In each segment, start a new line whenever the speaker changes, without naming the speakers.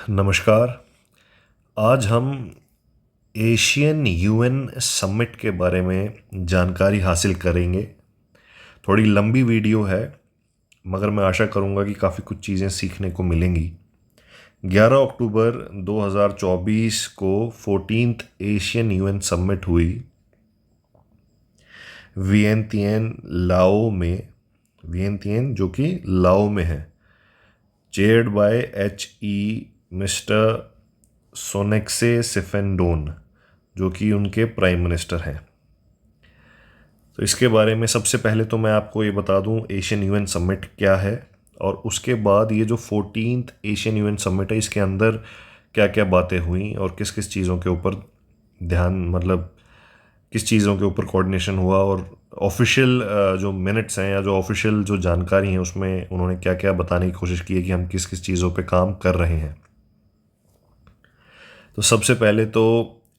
नमस्कार। आज हम एशियन यूएन समिट के बारे में जानकारी हासिल करेंगे। थोड़ी लंबी वीडियो है, मगर मैं आशा करूंगा कि काफ़ी कुछ चीज़ें सीखने को मिलेंगी। 11 अक्टूबर 2024 को 14th एशियन यूएन समिट हुई वियंतियन लाओ में। वियंतियन जो कि लाओ में है, चेयर्ड बाय मिस्टर सोनेक्से सिफेनडोन, जो कि उनके प्राइम मिनिस्टर हैं। तो इसके बारे में सबसे पहले तो मैं आपको ये बता दूं एशियन यूएन समिट क्या है, और उसके बाद ये जो 14th एशियन यूएन समिट है इसके अंदर क्या क्या बातें हुई और किस किस चीज़ों के ऊपर ध्यान, मतलब किस चीज़ों के ऊपर कोऑर्डिनेशन हुआ, और ऑफिशियल जो मिनट्स हैं या जो ऑफिशियल जो जानकारी है उसमें उन्होंने क्या क्या बताने की कोशिश की है कि हम किस किस चीज़ों पे काम कर रहे हैं। तो सबसे पहले तो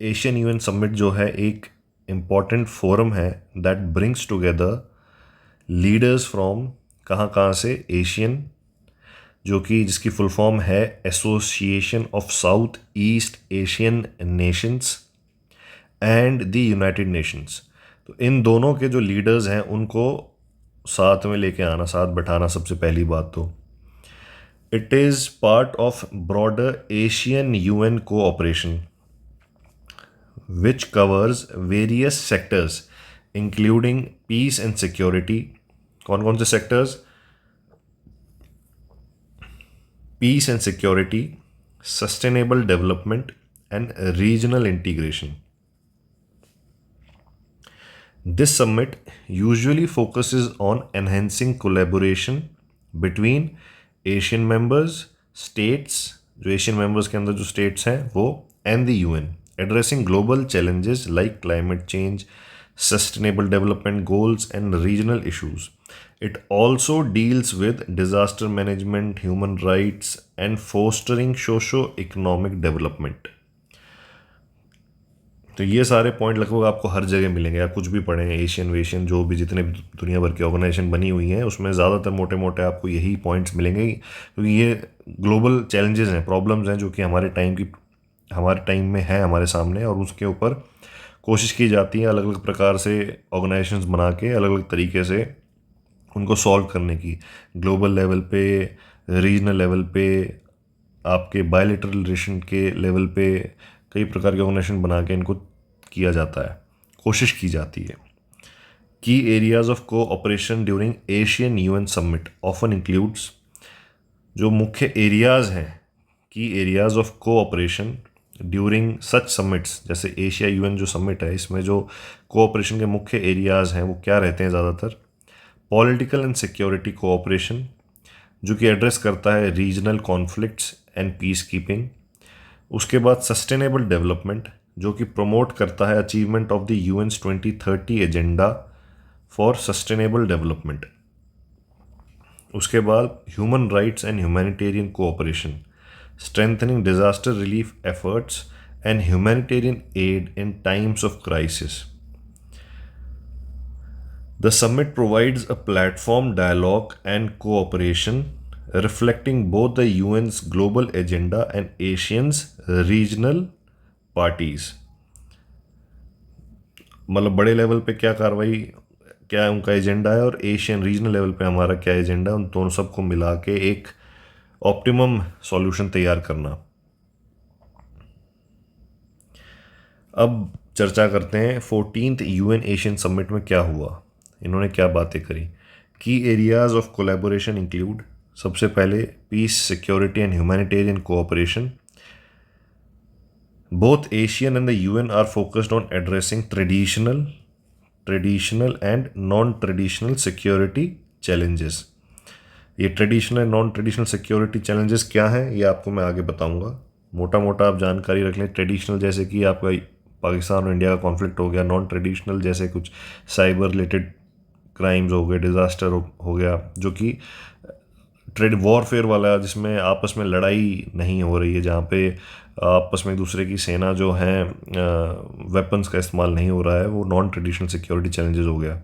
एशियन यूएन समिट जो है एक इम्पॉर्टेंट फोरम है that brings together leaders from कहाँ कहाँ से, एशियन, जो कि जिसकी फुल फॉर्म है association of south east Asian Nations and the United Nations. तो इन दोनों के जो लीडर्स हैं उनको साथ में लेके आना, साथ बैठाना, सबसे पहली बात तो it is part of broader Asian UN cooperation which covers various sectors including peace and security। कौन कौन से sectors? Peace and security, sustainable development and regional integration. This summit usually focuses on enhancing collaboration between Asian members, states, जो Asian members के अंदर जो states हैं वो, and the UN, addressing global challenges like climate change, sustainable development goals, and regional issues. It also deals with disaster management, human rights, and fostering socio-economic development. तो ये सारे point लगभग आपको हर जगह मिलेंगे, आप कुछ भी पढ़ें, एशियन वेशियन जो भी जितने भी दुनिया भर की ऑर्गेनाइजेशन बनी हुई हैं उसमें ज़्यादातर मोटे मोटे आपको यही पॉइंट्स मिलेंगे, क्योंकि ये ग्लोबल चैलेंजेस हैं, प्रॉब्लम्स हैं जो कि हमारे टाइम में है हमारे सामने, और उसके ऊपर कोशिश की जाती है अलग अलग प्रकार से ऑर्गेनाइजेशंस बना के अलग अलग तरीके से उनको सॉल्व करने की, ग्लोबल लेवल पे, रीजनल लेवल पे, आपके बायलैटरल रिलेशन के लेवल पे कई प्रकार के ऑर्गेनाइजेशन बना के इनको किया जाता है, कोशिश की जाती है। की areas of cooperation during Asian UN summit often includes, जो मुख्य एरियाज हैं, की areas of cooperation during such summits, जैसे एशिया यूएन जो समिट है इसमें जो कोऑपरेशन के मुख्य एरियाज हैं वो क्या रहते हैं ज़्यादातर? पॉलिटिकल एंड सिक्योरिटी कोऑपरेशन, जो कि एड्रेस करता है regional conflicts and peace keeping. उसके बाद सस्टेनेबल डेवलपमेंट, जो कि प्रमोट करता है achievement of the UN's 2030 agenda for sustainable development. उसके बाद human rights and humanitarian cooperation, strengthening disaster relief efforts and humanitarian aid in times of crisis. The summit provides a platform, dialogue, and cooperation reflecting both the UN's global agenda and Asian's regional parties। मतलब बड़े level पे क्या कार्रवाई, क्या उनका agenda है, और Asian regional level पे हमारा क्या एजेंडा है, उन दोनों सबको मिला के एक ऑप्टिमम सॉल्यूशन तैयार करना। अब चर्चा करते हैं 14th यूएन एशियन समिट में क्या हुआ, इन्होंने क्या बातें करी। की एरियाज ऑफ कोलैबोरेशन इंक्लूड, सबसे पहले peace, security and humanitarian cooperation. Both ASEAN and the UN are focused on addressing traditional and non traditional security challenges. ये traditional and non traditional security challenges क्या हैं ये आपको मैं आगे बताऊंगा। मोटा मोटा आप जानकारी रख लें। ट्रेडिशनल जैसे कि आपका पाकिस्तान और इंडिया का कॉन्फ्लिक्ट हो गया, नॉन ट्रेडिशनल जैसे कुछ साइबर रिलेटेड क्राइम्स हो गए, डिज़ास्टर हो गया, जो कि ट्रेड वॉरफेयर वाला, जिसमें आपस में लड़ाई नहीं हो रही है, जहाँ पे आपस में एक दूसरे की सेना जो है वेपन्स का इस्तेमाल नहीं हो रहा है, वो नॉन ट्रेडिशनल सिक्योरिटी चैलेंजेस हो गया।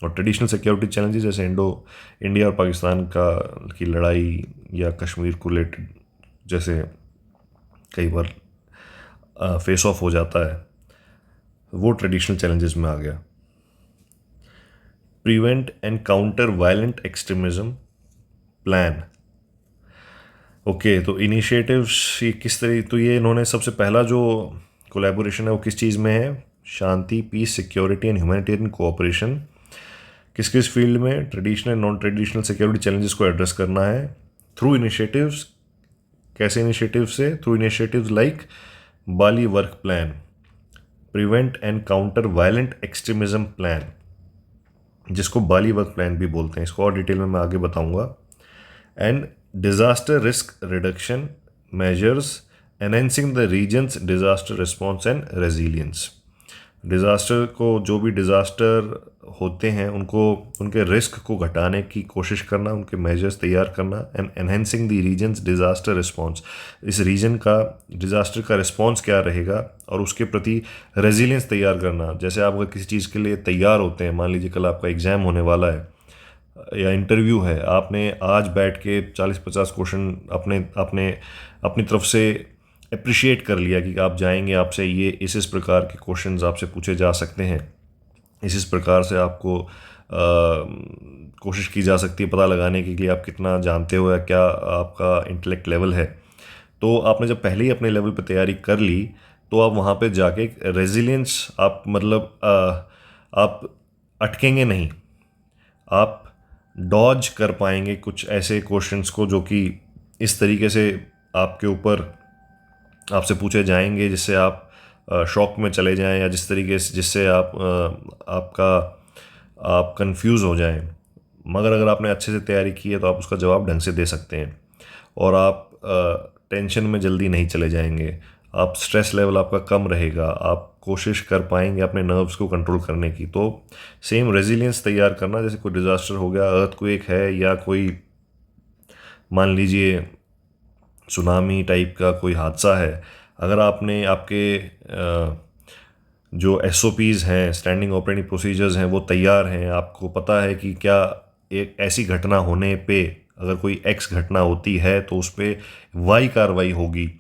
और ट्रेडिशनल सिक्योरिटी चैलेंजेस जैसे इंडिया और पाकिस्तान की लड़ाई, या कश्मीर को रिलेटेड जैसे कई बार फेस ऑफ हो जाता है, वो ट्रेडिशनल चैलेंजेस में आ गया। Prevent and counter violent extremism plan. Okay, तो इनिशिएटिव्स ये किस तरह, तो ये इन्होंने सबसे पहला जो कोलैबोरेशन है वो किस चीज़ में है? शांति, peace, security and humanitarian cooperation. किस किस फील्ड में? Traditional non traditional security challenges को एड्रेस करना है थ्रू इनिशिएटिव्स। कैसे इनिशिएटिव से? Through initiatives like Bali work plan, prevent and counter violent extremism plan, जिसको बाली वर्क प्लान भी बोलते हैं, इसको और डिटेल में मैं आगे बताऊंगा। And disaster risk reduction measures enhancing the region's disaster response and resilience. Disaster को, जो भी डिज़ास्टर होते हैं उनको, उनके रिस्क को घटाने की कोशिश करना, उनके मेजर्स तैयार करना। And enhancing the region's disaster response, इस रीजन का डिज़ास्टर का रिस्पॉन्स क्या रहेगा और उसके प्रति रेजिलियंस तैयार करना। जैसे आप अगर किसी चीज़ के लिए तैयार होते हैं, मान लीजिए कल आपका एग्ज़ाम होने वाला है या इंटरव्यू है, आपने आज बैठ के 40-50 क्वेश्चन अपने अपने अपनी तरफ से अप्रिशिएट कर लिया कि आप जाएंगे, आपसे ये इस प्रकार के क्वेश्चंस आपसे पूछे जा सकते हैं, इस प्रकार से आपको कोशिश की जा सकती है पता लगाने के लिए आप कितना जानते हो या क्या आपका इंटेलेक्ट लेवल है। तो आपने जब पहले ही अपने लेवल पे तैयारी कर ली तो आप वहाँ पे जाके रेजिलियंस, आप मतलब आप अटकेंगे नहीं, आप डॉज कर पाएंगे कुछ ऐसे क्वेश्चंस को जो कि इस तरीके से आपके ऊपर आपसे पूछे जाएंगे जिससे आप शॉक में चले जाएं, या जिस तरीके से जिससे आप कंफ्यूज हो जाएं। मगर अगर आपने अच्छे से तैयारी की है तो आप उसका जवाब ढंग से दे सकते हैं और आप टेंशन में जल्दी नहीं चले जाएंगे, आप स्ट्रेस लेवल आपका कम रहेगा, आप कोशिश कर पाएंगे अपने नर्व्स को कंट्रोल करने की। तो सेम रेजिलियंस तैयार करना, जैसे कोई डिज़ास्टर हो गया, अर्थक्वेक है या कोई मान लीजिए सुनामी टाइप का कोई हादसा है, अगर आपने आपके जो SOPs हैं, स्टैंडिंग ऑपरेटिंग प्रोसीजर्स हैं, वो तैयार हैं, आपको पता है कि क्या एक ऐसी घटना होने पे अगर कोई X घटना होती है तो उस पर Y कार्रवाई होगी,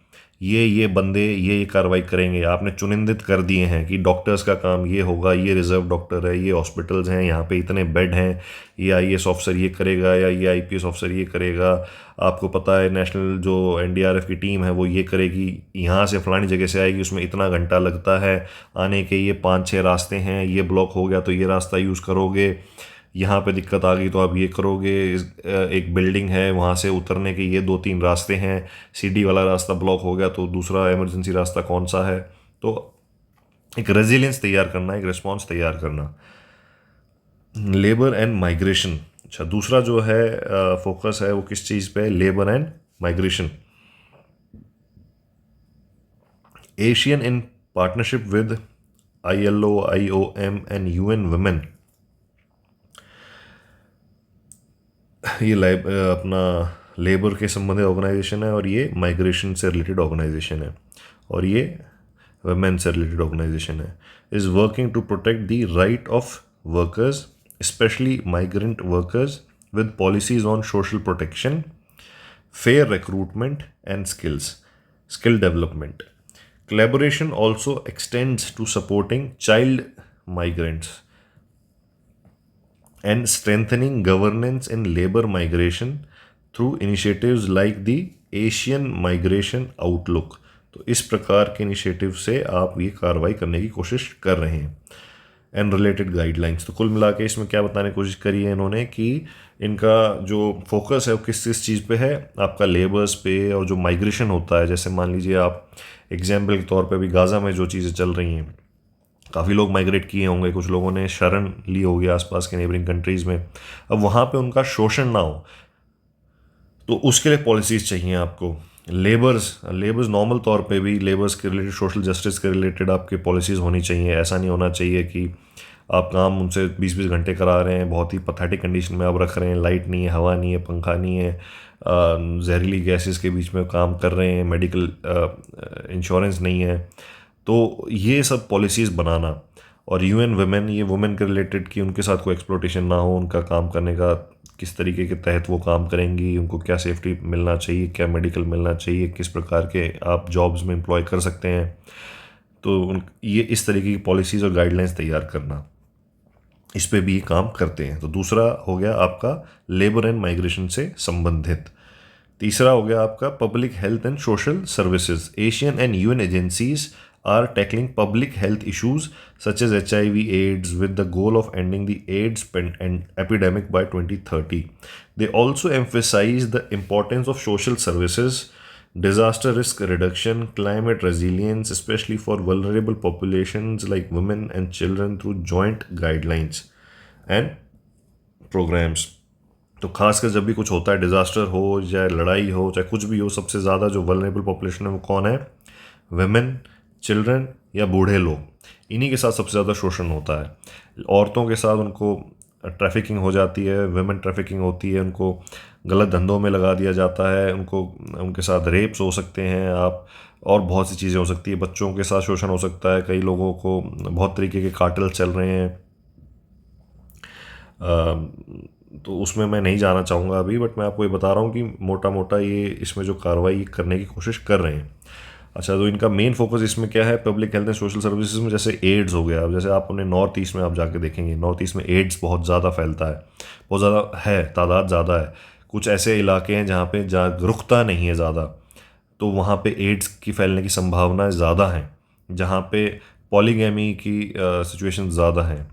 ये बंदे ये कार्रवाई करेंगे, आपने चुनिंदित कर दिए हैं कि डॉक्टर्स का काम ये होगा, ये रिजर्व डॉक्टर है, ये हॉस्पिटल्स हैं, यहाँ पे इतने बेड हैं, ये IAS ऑफिसर ये करेगा या ये IPS ऑफिसर ये करेगा, आपको पता है नेशनल जो NDRF की टीम है वो ये करेगी, यहाँ से फलानी जगह से आएगी, उसमें इतना घंटा लगता है आने के, ये 5-6 रास्ते हैं, ये ब्लॉक हो गया तो ये रास्ता यूज़ करोगे, यहाँ पे दिक्कत आ गई तो आप ये करोगे, एक बिल्डिंग है वहाँ से उतरने के ये 2-3 रास्ते हैं, CD वाला रास्ता ब्लॉक हो गया तो दूसरा इमरजेंसी रास्ता कौन सा है। तो एक रेजिलियंस तैयार करना, एक रिस्पॉन्स तैयार करना। लेबर एंड माइग्रेशन, अच्छा दूसरा जो है फोकस है वो किस चीज़ पे? Labour and migration. Asian in partnership with ILO, IOM and UN Women, ये अपना लेबर के संबंधित ऑर्गेनाइजेशन है और ये माइग्रेशन से रिलेटेड ऑर्गेनाइजेशन है और ये वुमेन से रिलेटेड ऑर्गेनाइजेशन है। Is working to protect the right of workers specially migrant workers with policies on social protection, fair recruitment and skill development. Collaboration also extends to supporting child migrants and strengthening governance in labor migration through initiatives like the Asian Migration Outlook। तो इस प्रकार के initiative से आप ये कार्रवाई करने की कोशिश कर रहे हैं। एंड रिलेटेड गाइडलाइंस, तो कुल मिला के इसमें क्या बताने की कोशिश करी है इन्होंने कि इनका जो फोकस है वो किस किस चीज़ पे है, आपका लेबर्स पे और जो माइग्रेशन होता है। जैसे मान लीजिए आप एग्जाम्पल के तौर पे अभी गाज़ा में जो चीज़ें चल रही हैं, काफ़ी लोग माइग्रेट किए होंगे, कुछ लोगों ने शरण ली होगी आसपास के नेबरिंग कंट्रीज़ में, अब वहाँ पे उनका शोषण ना हो तो उसके लिए पॉलिसीज़ चाहिए आपको। लेबर्स नॉर्मल तौर पे भी लेबर्स के रिलेटेड, सोशल जस्टिस के रिलेटेड आपकी पॉलिसीज़ होनी चाहिए। ऐसा नहीं होना चाहिए कि आप काम उनसे 20-20 घंटे करा रहे हैं, बहुत ही पथेटिक कंडीशन में आप रख रहे हैं, लाइट नहीं है, हवा नहीं है, पंखा नहीं है, जहरीली गैसेस के बीच में काम कर रहे हैं, मेडिकल इंश्योरेंस नहीं है। तो ये सब पॉलिसीज़ बनाना और यूएन वुमेन, ये वुमेन के रिलेटेड कि उनके साथ कोई एक्सप्लोटेशन ना हो, उनका काम करने का किस तरीके के तहत वो काम करेंगी, उनको क्या सेफ्टी मिलना चाहिए, क्या मेडिकल मिलना चाहिए, किस प्रकार के आप जॉब्स में एम्प्लॉय कर सकते हैं। तो ये इस तरीके की पॉलिसीज़ और गाइडलाइंस तैयार करना, इस पे भी काम करते हैं। तो दूसरा हो गया आपका लेबर एंड माइग्रेशन से संबंधित। तीसरा हो गया आपका public health and social services. Asian and UN agencies are tackling public health issues such as HIV AIDS with the goal of ending the AIDS and epidemic by 2030. They also emphasize the importance of social services, disaster risk reduction, climate resilience, especially for vulnerable populations like women and children through joint guidelines and programs. तो खासकर जब भी कुछ होता है, disaster हो चाहे लड़ाई हो चाहे कुछ भी हो, सबसे ज़्यादा जो वल्नरेबल पॉपुलेशन है वो कौन है? वुमेन, चिल्ड्रन या बूढ़े लोग। इन्हीं के साथ सबसे ज़्यादा शोषण होता है। औरतों के साथ उनको ट्रैफिकिंग हो जाती है, वुमेन ट्रैफिकिंग होती है, उनको गलत धंधों में लगा दिया जाता है, उनको उनके साथ रेप्स हो सकते हैं आप, और बहुत सी चीज़ें हो सकती है। बच्चों के साथ शोषण हो सकता है, कई लोगों को बहुत तरीके के कार्टेल चल रहे हैं। तो उसमें मैं नहीं जाना चाहूँगा अभी, बट मैं आपको ये बता रहा हूँ कि मोटा मोटा ये इसमें जो कार्रवाई करने की कोशिश कर रहे हैं। अच्छा, तो इनका मेन फोकस इसमें क्या है? Public health and social services में जैसे एड्स हो गया। अब जैसे आप अपने नॉर्थ ईस्ट में आप जाके देखेंगे, नॉर्थ ईस्ट में एड्स बहुत ज़्यादा फैलता है, बहुत ज़्यादा है, तादाद ज़्यादा है। कुछ ऐसे इलाके हैं जहाँ पे जागरूकता नहीं है ज़्यादा, तो वहाँ पे एड्स की फैलने की संभावनाएं ज़्यादा हैं। जहाँ पे पॉलीगैमी की सिचुएशन ज़्यादा हैं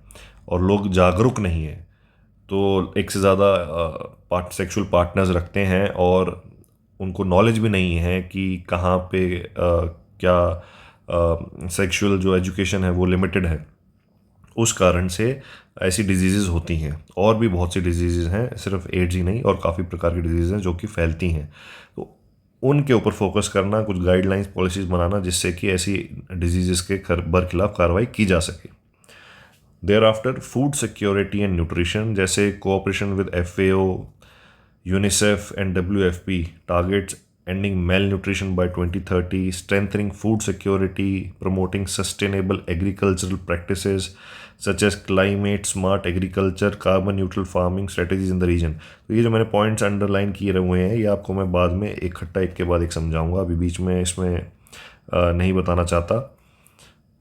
और लोग जागरूक नहीं हैं, तो एक से ज़्यादा सेक्सुअल पार्टनर्स रखते हैं और उनको नॉलेज भी नहीं है कि कहाँ पे क्या सेक्सुअल जो एजुकेशन है वो लिमिटेड है। उस कारण से ऐसी डिजीज़ होती हैं। और भी बहुत सी डिजीज़ हैं, सिर्फ एड्स ही नहीं, और काफ़ी प्रकार की डिजीज़ हैं जो कि फैलती हैं। तो उनके ऊपर फोकस करना, कुछ गाइडलाइंस पॉलिसीज़ बनाना जिससे कि ऐसी डिजीज़ के खिलाफ कार्रवाई की जा सके। There after food security and nutrition, जैसे cooperation with FAO, UNICEF and WFP targets ending malnutrition by 2030, strengthening food security, promoting sustainable agricultural practices such as climate smart agriculture, carbon neutral farming strategies in the region। तो ये जो मैंने points underline किए हुए हैं, ये आपको मैं बाद में इकट्ठा एक के बाद एक समझाऊंगा, अभी बीच में इसमें नहीं बताना चाहता।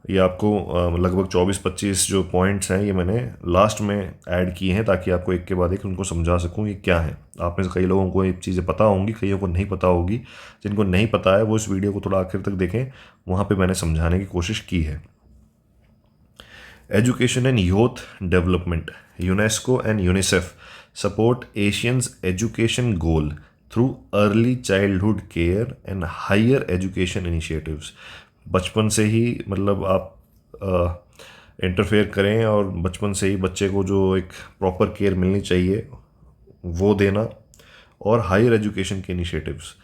ये आपको लगभग 24-25 जो पॉइंट्स हैं ये मैंने लास्ट में ऐड किए हैं ताकि आपको एक के बाद एक उनको समझा सकूं ये क्या है। आप में से कई लोगों को ये चीज़ें पता होंगी, कईयों को नहीं पता होगी। जिनको नहीं पता है वो इस वीडियो को थोड़ा आखिर तक देखें, वहाँ पे मैंने समझाने की कोशिश की है। Education and youth development, UNESCO and UNICEF support Asian's education goal through early childhood care and higher education initiatives. बचपन से ही मतलब आप इंटरफेयर करें और बचपन से ही बच्चे को जो एक प्रॉपर केयर मिलनी चाहिए वो देना, और हायर एजुकेशन के initiatives.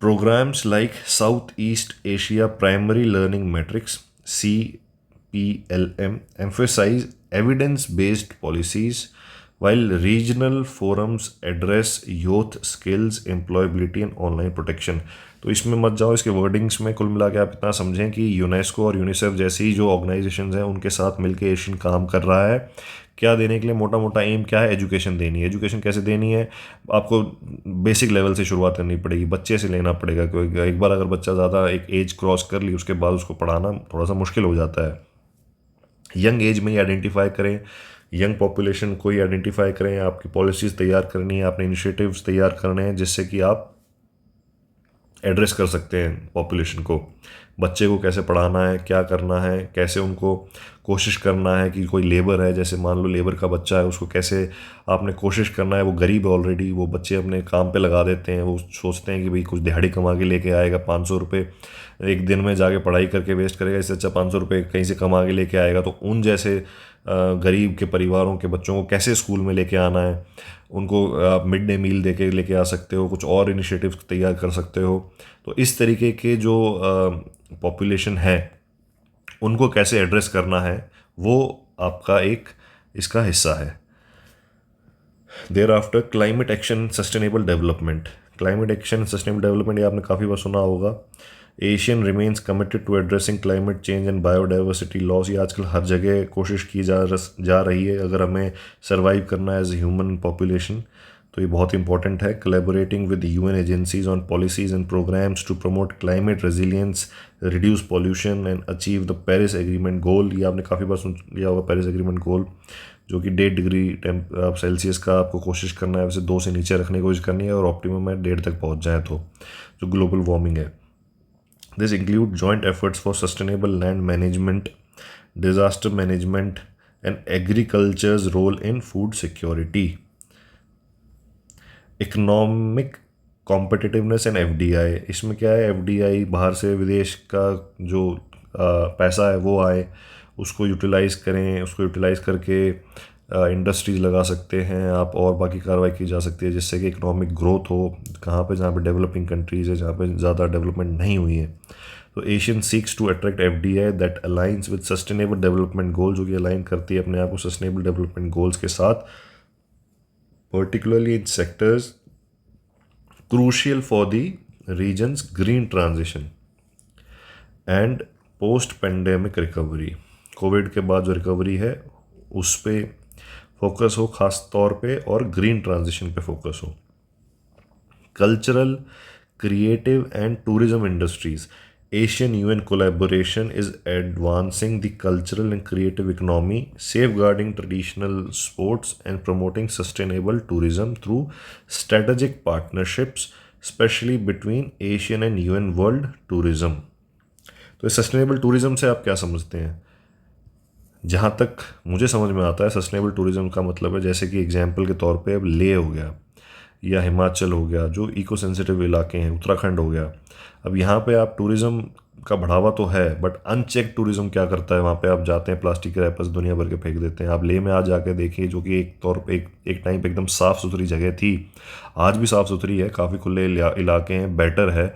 Programmes like South east Asia primary learning matrix CPLM emphasize evidence-based policies, while regional forums address youth skills, employability and online protection। तो इसमें मत जाओ, इसके वर्डिंग्स में कुल मिला के आप इतना समझें कि यूनेस्को और यूनिसेफ जैसी जो ऑर्गेनाइजेशंस हैं उनके साथ मिलकर एशियन काम कर रहा है। क्या देने के लिए? मोटा मोटा एम क्या है? एजुकेशन देनी है। एजुकेशन कैसे देनी है? आपको बेसिक लेवल से शुरुआत करनी पड़ेगी, बच्चे से लेना पड़ेगा, क्योंकि एक बार अगर बच्चा ज़्यादा एक एज क्रॉस कर ली उसके बाद उसको पढ़ाना थोड़ा सा मुश्किल हो जाता है। यंग एज में ही आइडेंटिफाई करें, यंग पॉपुलेशन को ही आइडेंटिफाई करें। आपकी पॉलिसीज़ तैयार करनी है, आपने इनिशिएटिव्स तैयार करने हैं जिससे कि आप एड्रेस कर सकते हैं पॉपुलेशन को। बच्चे को कैसे पढ़ाना है, क्या करना है, कैसे उनको कोशिश करना है कि कोई लेबर है, जैसे मान लो लेबर का बच्चा है, उसको कैसे आपने कोशिश करना है। वो गरीब है ऑलरेडी, वो बच्चे अपने काम पे लगा देते हैं, वो सोचते हैं कि भाई कुछ दिहाड़ी कमा के लेके आएगा, 500 रुपये एक दिन में जाके पढ़ाई करके वेस्ट करेगा, इससे अच्छा 500 रुपये कहीं से कमा के लेके आएगा। तो उन जैसे गरीब के परिवारों के बच्चों को कैसे स्कूल में लेके आना है, उनको आप मिड डे मील दे के लेके आ सकते हो, कुछ और इनिशिएटिव्स तैयार कर सकते हो। तो इस तरीके के जो पॉपुलेशन है उनको कैसे एड्रेस करना है वो आपका एक इसका हिस्सा है। Thereafter climate action sustainable development. Climate action sustainable development ये आपने काफ़ी बार सुना होगा। Asian remains committed to addressing climate change and biodiversity loss. ये आजकल हर जगह कोशिश की जा रही है अगर हमें सर्वाइव करना है एज ह्यूमन पॉपुलेशन, तो ये बहुत इंपॉर्टेंट है। Collaborating with UN agencies on policies and programmes to promote climate resilience, reduce pollution and achieve the Paris agreement goal. ये आपने काफ़ी बार सुन लिया होगा पेरिस एग्रीमेंट गोल, जो कि 1.5 डिग्री सेल्सियस का आपको कोशिश करना है, वैसे 2 से नीचे रखने की कोशिश करनी है और ऑप्टिमम है 1.5 तक पहुंच जाए तो, जो ग्लोबल वार्मिंग है। This include joint efforts for sustainable land management, disaster management and agriculture's role in food security. Economic competitiveness and FDI. इसमें क्या है, एफडीआई बाहर से विदेश का जो पैसा है वो आए, उसको यूटिलाइज़ करें, उसको यूटिलाइज़ करके इंडस्ट्रीज लगा सकते हैं आप, और बाकी कार्रवाई की जा सकती है जिससे कि इकोनॉमिक ग्रोथ हो कहाँ पे, जहाँ पे डेवलपिंग कंट्रीज़ है, जहाँ पे ज़्यादा डेवलपमेंट नहीं हुई है। तो Asian seeks to attract FDI that aligns with sustainable development goal, जो कि अलाइन करती है अपने आप को सस्टेनेबल डेवलपमेंट गोल्स के साथ, particularly in sectors crucial for the region's green transition and post pandemic recovery। Covid के बाद जो रिकवरी है उस पे फोकस हो खास तौर पे, और ग्रीन ट्रांजिशन पे फोकस हो। Cultural, creative and tourism industries। Asian UN collaboration is advancing the cultural and creative economy, safeguarding traditional sports and promoting sustainable tourism through strategic partnerships, especially between Asian and UN World Tourism। तो इस sustainable tourism से आप क्या समझते हैं? जहाँ तक मुझे समझ में आता है, सस्टेनेबल टूरिज्म का मतलब है, जैसे कि एग्जाम्पल के तौर पे अब लेह हो गया या हिमाचल हो गया, जो इको सेंसिटिव इलाके हैं, उत्तराखंड हो गया। अब यहाँ पे आप टूरिज़्म का बढ़ावा तो है, बट अनचेक टूरिज़्म क्या करता है, वहाँ पे आप जाते हैं प्लास्टिक के रैपर्स दुनिया भर के फेंक देते हैं। आप लेह में आज जाके देखिए, जो कि एक तौर पे एक टाइम पे एकदम साफ़ सुथरी जगह थी, आज भी साफ़ सुथरी है, काफ़ी खुले इलाके हैं, बेटर है,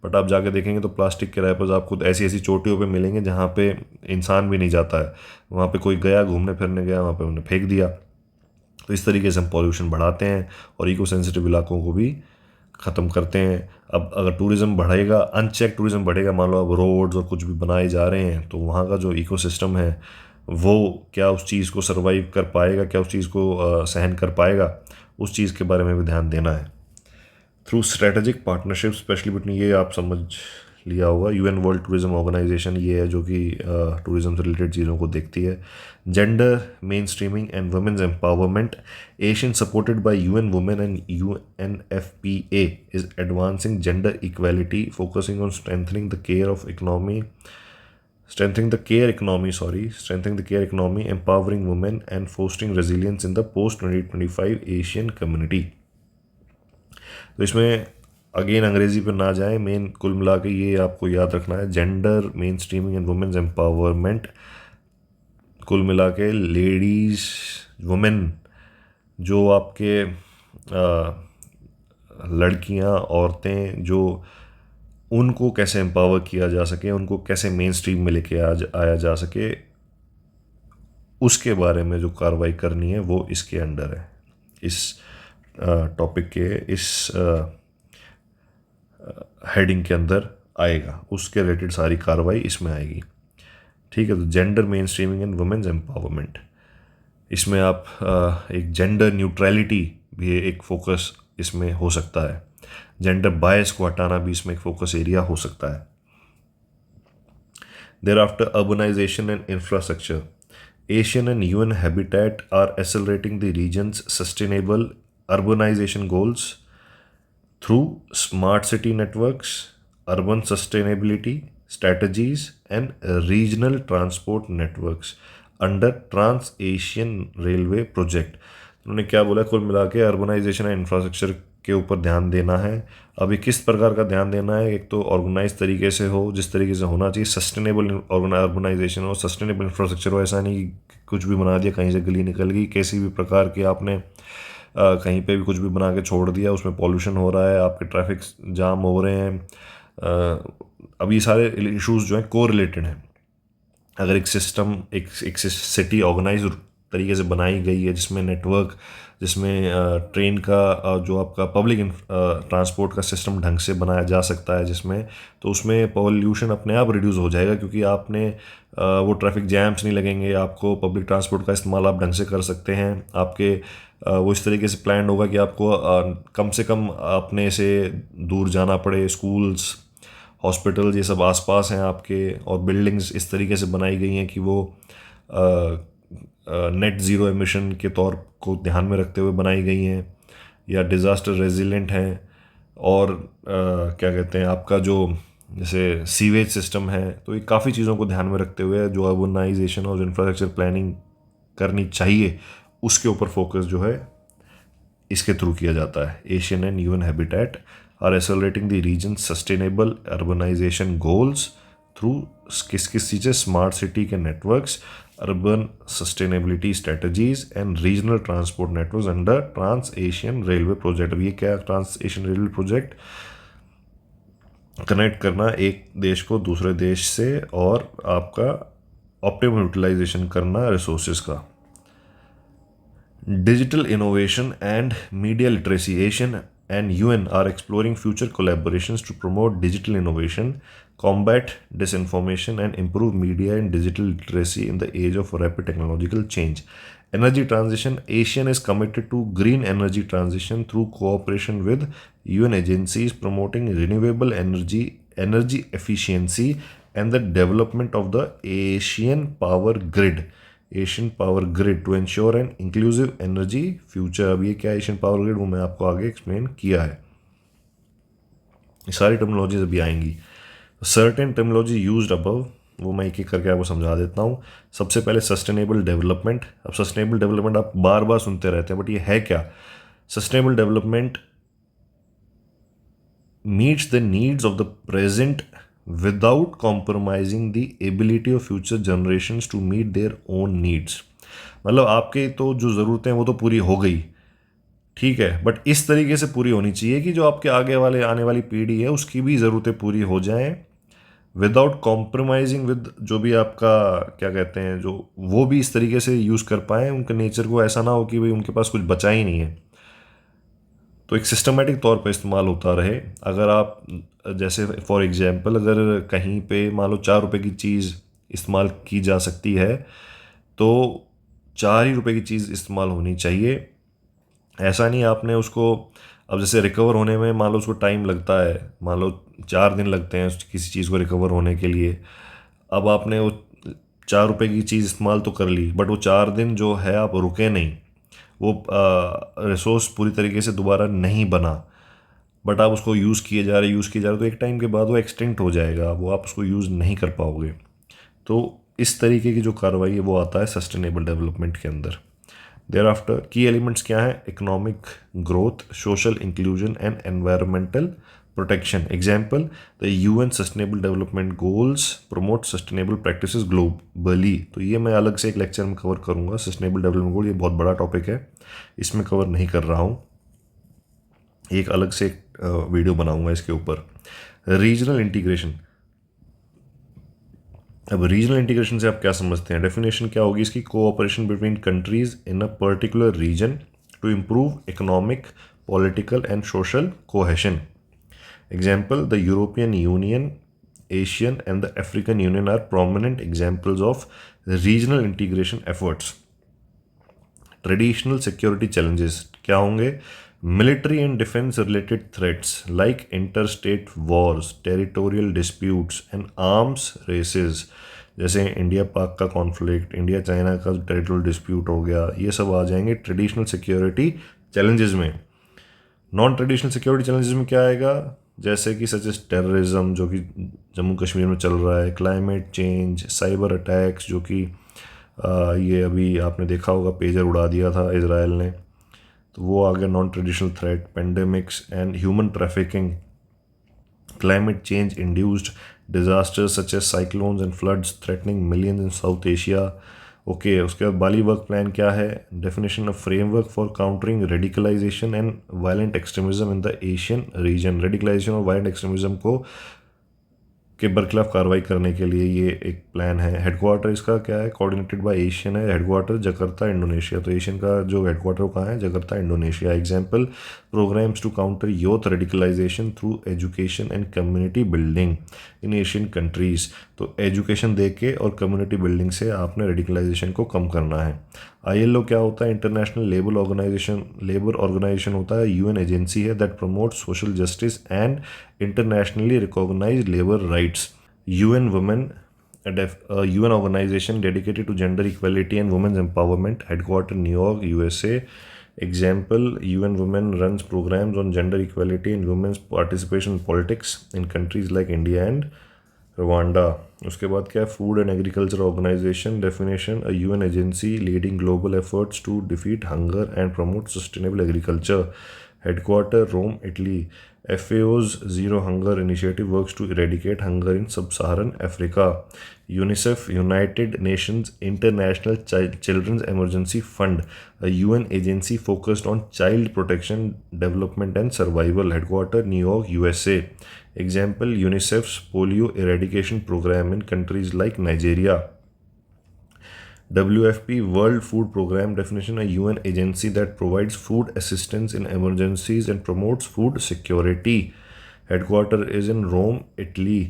बट आप जाके देखेंगे तो प्लास्टिक के रैपर्स आपको ऐसी ऐसी चोटियों पे मिलेंगे जहाँ पे इंसान भी नहीं जाता है। वहाँ पे कोई गया, घूमने फिरने गया, वहाँ पे उन्हें फेंक दिया। तो इस तरीके से हम पॉल्यूशन बढ़ाते हैं और इको सेंसिटिव इलाकों को भी ख़त्म करते हैं। अब अगर टूरिज़्म बढ़ेगा, अनचेक टूरिज़्म बढ़ेगा, मान लो अब रोड्स और कुछ भी बनाए जा रहे हैं, तो वहाँ का जो इकोसिस्टम है वो क्या उस चीज़ को सर्वाइव कर पाएगा, क्या उस चीज़ को सहन कर पाएगा, उस चीज़ के बारे में भी ध्यान देना है। Through strategic partnership, specially between, ये आप समझ लिया होगा, यूएन वर्ल्ड टूरिज्म ऑर्गेनाइजेशन ये है जो कि टूरिज्म से रिलेटेड चीज़ों को देखती है। Gender mainstreaming and women's empowerment. Asian supported by UN Women and UNFPA is advancing gender equality, focusing on strengthening the care economy, empowering women and fostering resilience in the post 2025 Asian community. तो इसमें again अंग्रेजी पर ना जाए, main कुल मिला के ये आपको याद रखना है, gender mainstreaming and women's empowerment. कुल मिला के लेडीज़, वुमेन, जो आपके लड़कियां, औरतें, जो उनको कैसे एम्पावर किया जा सके, उनको कैसे मेन स्ट्रीम में लेके आया जा सके, उसके बारे में जो कार्रवाई करनी है वो इसके अंडर है। इस टॉपिक के इस हेडिंग के अंदर आएगा, उसके रिलेटेड सारी कार्रवाई इसमें आएगी। ठीक है, तो gender mainstreaming and women's empowerment, इसमें आप एक जेंडर न्यूट्रलिटी भी एक फोकस इसमें हो सकता है। जेंडर बायस को हटाना भी इसमें एक फोकस एरिया हो सकता है। Thereafter urbanisation and infrastructure. Asian and UN Habitat are accelerating the region's sustainable urbanization goals through smart city networks, urban sustainability strategies and regional transport networks under Trans-Asian Railway project। उन्होंने क्या बोला, कुल मिला के urbanisation and infrastructure के ऊपर ध्यान देना है। अभी किस प्रकार का ध्यान देना है, एक तो ऑर्गेनाइज तरीके से हो, जिस तरीके से होना चाहिए, सस्टेनेबल अर्बनाइजेशन हो, सस्टेनेबल इंफ्रास्ट्रक्चर हो, ऐसा नहीं कुछ भी बना दिया, कहीं से गली निकल गई, किसी भी प्रकार की आपने कहीं पे भी कुछ भी बना के छोड़ दिया, उसमें पॉल्यूशन हो रहा है, आपके ट्रैफिक जाम हो रहे हैं। अब ये सारे इश्यूज जो हैं को रिलेटेड हैं। अगर एक सिस्टम, एक सिटी ऑर्गेनाइज तरीके से बनाई गई है, जिसमें नेटवर्क, जिसमें ट्रेन का जो आपका पब्लिक ट्रांसपोर्ट का सिस्टम ढंग से बनाया जा सकता है, जिसमें तो उसमें पॉल्यूशन अपने आप रिड्यूस हो जाएगा, क्योंकि आपने वो ट्रैफिक जैम्स नहीं लगेंगे, आपको पब्लिक ट्रांसपोर्ट का इस्तेमाल आप ढंग से कर सकते हैं। आपके वो इस तरीके से प्लान होगा कि आपको कम से कम अपने से दूर जाना पड़े। स्कूल्स, हॉस्पिटल ये सब आसपास हैं आपके, और बिल्डिंग्स इस तरीके से बनाई गई हैं कि वो नेट ज़ीरो एमिशन के तौर को ध्यान में रखते हुए बनाई गई हैं, या डिज़ास्टर रेजिलेंट हैं। और क्या कहते हैं, आपका जो जैसे सीवेज सिस्टम है, तो ये काफ़ी चीज़ों को ध्यान में रखते हुए जो अर्बनाइजेशन और इंफ्रास्ट्रक्चर प्लानिंग करनी चाहिए, उसके ऊपर फोकस जो है इसके थ्रू किया जाता है। Asian and UN Habitat are accelerating the region sustainable urbanisation goals through किस किस चीज़ें, स्मार्ट सिटी के networks, urban sustainability strategies and regional transport networks under trans Asian railway project. अब ये क्या trans Asian railway project? Connect करना एक देश को दूसरे देश से, और आपका ऑप्टिमम यूटिलाइजेशन करना रिसोर्सेज का। Digital innovation and media literacy. Asian and UN are exploring future collaborations to promote digital innovation, combat disinformation, and improve media and digital literacy in the age of rapid technological change. Energy transition. Asian is committed to green energy transition through cooperation with UN agencies promoting renewable energy efficiency, and the development of the Asian power grid. Asian power grid to ensure an inclusive energy future. अब ये क्या है Asian power grid, वो मैं आपको आगे explain किया है। ये सारी टर्मिनोलॉजीज अभी आएंगी। सर्टेन टर्मिनोलॉजी यूज्ड अबव, वो मैं एक एक करके आपको समझा देता हूँ। सबसे पहले सस्टेनेबल डेवलपमेंट। अब सस्टेनेबल डेवलपमेंट आप बार बार सुनते रहते हैं, बट ये है क्या? Sustainable development meets the needs of the present without compromising the ability of future generations to meet their own needs। मतलब आपके तो जो ज़रूरतें हैं वो तो पूरी हो गई, ठीक है, बट इस तरीके से पूरी होनी चाहिए कि जो आपके आगे वाले आने वाली पीढ़ी है उसकी भी ज़रूरतें पूरी हो जाएं, विदाउट कॉम्प्रोमाइजिंग विद जो भी आपका क्या कहते हैं, जो वो भी इस तरीके से यूज़ कर पाएँ, उनके नेचर को ऐसा ना हो कि भाई उनके पास कुछ बचा ही नहीं है। तो एक सिस्टमेटिक तौर पर इस्तेमाल होता रहे। अगर आप जैसे फॉर एग्जांपल अगर कहीं पे मान लो 4 रुपए की चीज़ इस्तेमाल की जा सकती है, तो 4 ही रुपए की चीज़ इस्तेमाल होनी चाहिए। ऐसा नहीं आपने उसको, अब जैसे रिकवर होने में मान लो उसको टाइम लगता है, मान लो 4 दिन लगते हैं किसी चीज़ को रिकवर होने के लिए। अब आपने वो 4 रुपए की चीज़ इस्तेमाल तो कर ली, बट वो 4 दिन जो है आप रुके नहीं, वो रिसोर्स पूरी तरीके से दोबारा नहीं बना, बट आप उसको यूज़ किए जा रहे तो एक टाइम के बाद वो एक्सटिंक्ट हो जाएगा, वो आप उसको यूज़ नहीं कर पाओगे। तो इस तरीके की जो कार्रवाई है वो आता है सस्टेनेबल डेवलपमेंट के अंदर। देयर आफ्टर की एलिमेंट्स क्या है? Economic growth, social inclusion and environmental protection. Example, the UN sustainable development goals promote sustainable practices globally. तो ये मैं अलग से एक लेक्चर में कवर करूँगा। सस्टेनेबल डेवलपमेंट गोल ये बहुत बड़ा टॉपिक है, इसमें कवर नहीं कर रहा हूँ, एक अलग से एक वीडियो बनाऊंगा इसके ऊपर। Regional integration. अब रीजनल इंटीग्रेशन से आप क्या समझते हैं? डेफिनेशन क्या होगी इसकी? Cooperation between countries in a particular region to improve economic, political and social cohesion. Example, the European Union, Asian and the African Union are prominent examples of regional integration efforts. Traditional security challenges क्या होंगे? Military and defense related threats like interstate wars, territorial disputes and arms races, जैसे India पाक का conflict, India China का territorial dispute हो गया, ये सब आ जाएंगे ट्रेडिशनल सिक्योरिटी चैलेंजेस में। नॉन ट्रेडिशनल सिक्योरिटी चैलेंजेस में क्या आएगा? जैसे कि सच एज टेररिज्म जो कि जम्मू कश्मीर में चल रहा है, क्लाइमेट चेंज, साइबर अटैक्स जो कि ये अभी आपने देखा होगा पेजर उड़ा दिया था इजराइल ने, तो वो आ गया non traditional threat. Pandemics and human trafficking, climate change induced disasters such as cyclones and floods threatening millions in South Asia. Okay, उसके बाद बाली वर्क प्लान क्या है? Definition of framework for countering radicalisation and violent extremism in the Asian region. Radicalisation और violent extremism को के बरखिलाफ कार्रवाई करने के लिए ये एक प्लान है। हेडक्वार्टर इसका क्या है, कोऑर्डिनेटेड बाय एशियन है, हेडक्वार्टर जकार्ता इंडोनेशिया। तो एशियन का जो हेडक्वार्टर कहाँ है, Jakarta Indonesia. Example, programmes to counter youth radicalisation through education and community building in Asian countries. तो एजुकेशन दे के और कम्युनिटी बिल्डिंग से आपने रेडिकलाइजेशन को कम करना है। ILO क्या होता है, इंटरनेशनल लेबर ऑर्गेनाइजेशन होता है, UN एजेंसी है that promote social justice and internationally recognised labour rights. UN women, a UN organization dedicated to gender equality and women's empowerment, headquartered New York, USA. Example, UN Women runs programs on gender equality and women's participation in politics in countries like India and Rwanda. उसके बाद क्या है, food and agriculture organisation. Definition, a UN agency leading global efforts to defeat hunger and promote sustainable agriculture. Headquarter Rome, Italy. FAO's zero hunger initiative works to eradicate hunger in sub Saharan Africa. UNICEF, United Nations International Children's Emergency Fund, a UN agency focused on child protection, development and survival. Headquarter New York, USA. Example, UNICEF's polio eradication program in countries like Nigeria. WFP, World Food Program. Definition, a UN agency that provides food assistance in emergencies and promotes food security. Headquarter is in Rome, Italy.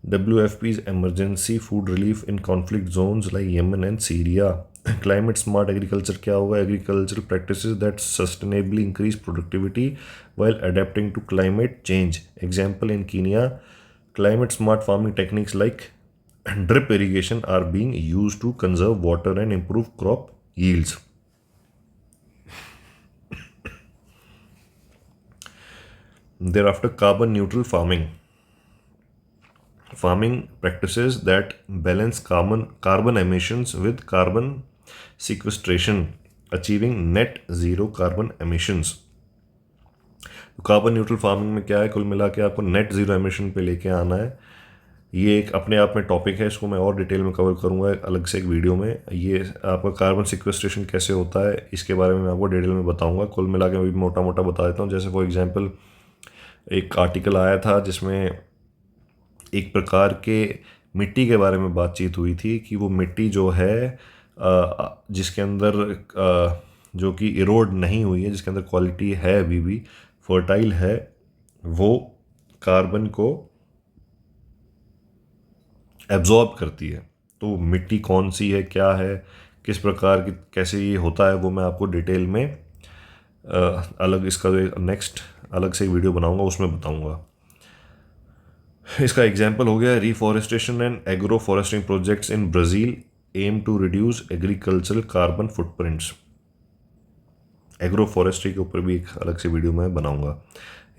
WFP's emergency food relief in conflict zones like Yemen and Syria. Climate smart agriculture क्या होगा, agricultural practices that sustainably increase productivity while adapting to climate change. Example, in Kenya, climate smart farming techniques like drip irrigation are being used to conserve water and improve crop yields. Thereafter, carbon neutral farming practices that balance carbon emissions with carbon sequestration, achieving net zero carbon emissions. Carbon neutral farming में क्या है, कुल मिला के आपको net zero emission पे लेके आना है। ये एक अपने आप में टॉपिक है, इसको मैं और डिटेल में कवर करूँगा अलग से एक वीडियो में। ये आपका कार्बन सिक्वेस्ट्रेशन कैसे होता है इसके बारे में मैं आपको डिटेल में बताऊँगा। कुल मिला के मैं मोटा मोटा बता देता हूँ। जैसे फॉर एग्जांपल, एक आर्टिकल आया था जिसमें एक प्रकार के मिट्टी के बारे में बातचीत हुई थी कि वो मिट्टी जो है जिसके अंदर जो कि इरोड नहीं हुई है, जिसके अंदर क्वालिटी है अभी भी फर्टाइल है, वो कार्बन को एब्जॉर्ब करती है। तो मिट्टी कौन सी है, क्या है, किस प्रकार की, कैसे ये होता है, वो मैं आपको डिटेल में अलग इसका नेक्स्ट अलग से एक वीडियो बनाऊंगा, उसमें बताऊंगा। इसका एग्जाम्पल हो गया reforestation and agro foresting projects in Brazil aim to reduce agricultural carbon footprints. Agro forestry के ऊपर भी एक अलग से वीडियो मैं बनाऊंगा।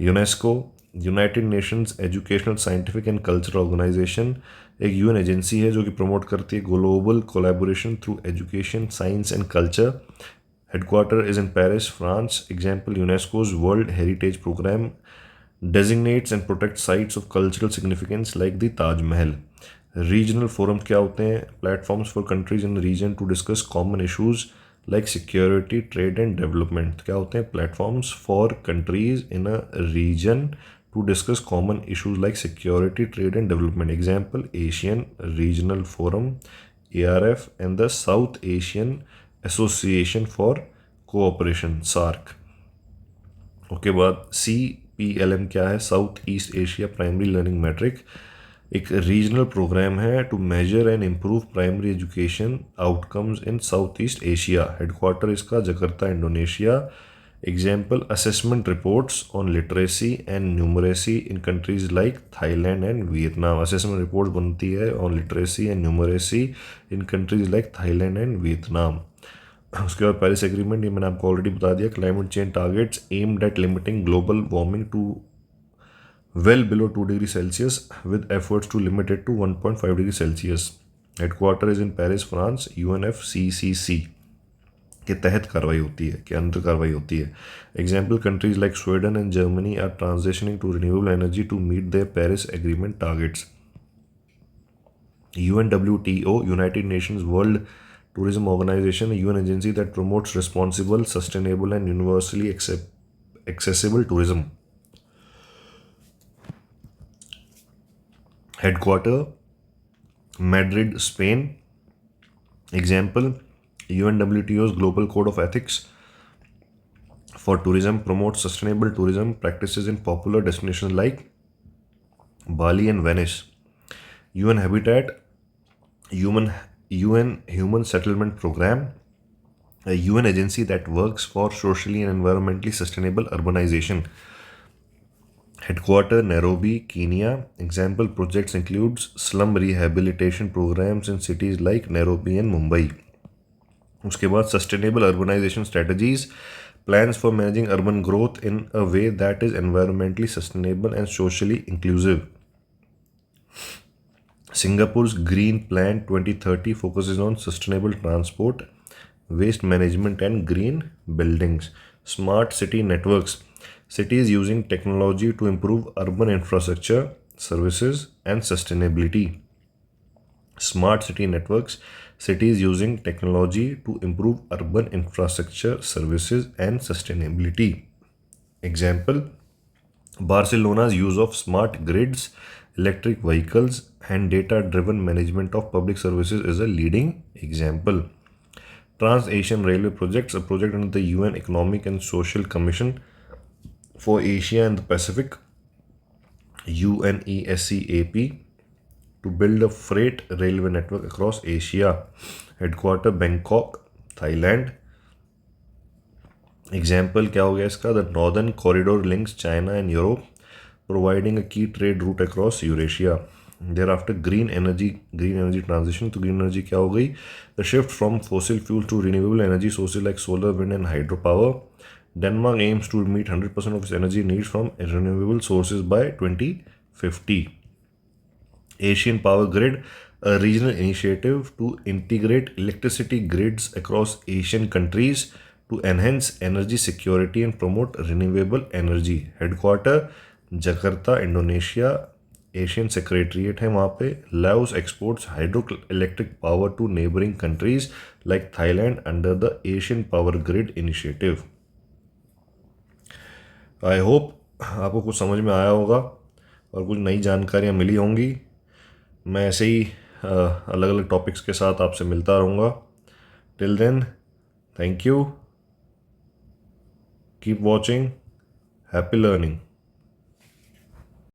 UNESCO, united nations educational scientific and cultural organisation, एक UN एजेंसी है जो कि प्रमोट करती है global collaboration through education, science and culture. Headquarter is in Paris, France. Example, UNESCO's world heritage programme designates and protects sites of cultural significance like the Taj Mahal. Regional forums क्या होते हैं, platforms for countries in the region to discuss common issues like security, trade and development. क्या होते हैं, platforms for countries in a region to discuss common issues like security, trade and development. Example, Asian Regional Forum, ARF, and the South Asian Association for Cooperation, SAARC. उसके बाद CPLM क्या है, south east Asia primary learning metric, एक regional programme है to measure and improve primary education outcomes in south east Asia. Headquarter इसका Jakarta Indonesia. Example, assessment reports on literacy and numeracy in countries like Thailand and Vietnam. Assessment report बनती है on literacy and numeracy in countries like Thailand and Vietnam. उसके बाद Paris agreement, ये मैंने आपको already बता दिया। Climate change targets aimed at limiting global warming to well below 2 degree celsius with efforts to limit it to 1.5 degree celsius. Headquarter is in Paris, France. UNFCCC के तहत कार्रवाई होती है, के अंदर कार्रवाई होती है। Example, countries like Sweden and Germany are transitioning to renewable energy to meet their Paris agreement targets. UNWTO, United Nations World Tourism Organization, a UN agency that promotes responsible, sustainable and universally accessible tourism. Headquarter Madrid, Spain. Example, UNWTO's Global Code of Ethics for Tourism promotes sustainable tourism practices in popular destinations like Bali and Venice. UN Habitat, UN Human Settlement Program, a UN agency that works for socially and environmentally sustainable urbanization. Headquarter Nairobi, Kenya. Example projects includes slum rehabilitation programs in cities like Nairobi and Mumbai. उसके बाद sustainable urbanisation strategies plans for managing urban growth in a way that is environmentally sustainable and socially inclusive. Singapore's Green Plan 2030 focuses on sustainable transport, waste management, and green buildings. Smart city networks. Cities using technology to improve urban infrastructure, services, and sustainability. Smart city networks. Cities using technology to improve urban infrastructure, services, and sustainability. Example, Barcelona's use of smart grids, electric vehicles, and data-driven management of public services is a leading example. Trans-Asian Railway Projects, a project under the UN Economic and Social Commission for Asia and the Pacific, UNESCAP, to build a freight railway network across Asia. Headquarter Bangkok, Thailand. Example क्या हो गया इसका? The Northern Corridor links China and Europe, providing a key trade route across Eurasia. Thereafter green energy transition. तो green energy क्या हो गई? The shift from fossil fuel to renewable energy sources like solar, wind and hydropower. Denmark aims to meet 100% of its energy needs from renewable sources by 2050. Asian Power Grid, a regional initiative to integrate electricity grids across Asian countries to enhance energy security and promote renewable energy. Headquarter Jakarta, Indonesia. Asian secretariat है वहाँ पे. Laos exports hydroelectric power to neighboring countries like Thailand under the Asian Power Grid initiative. I hope आपको कुछ समझ में आया होगा और कुछ नई जानकारियाँ मिली होंगी. मैं ऐसे ही अलग अलग टॉपिक्स के साथ आपसे मिलता रहूँगा. Till then, thank you. Keep watching. Happy learning.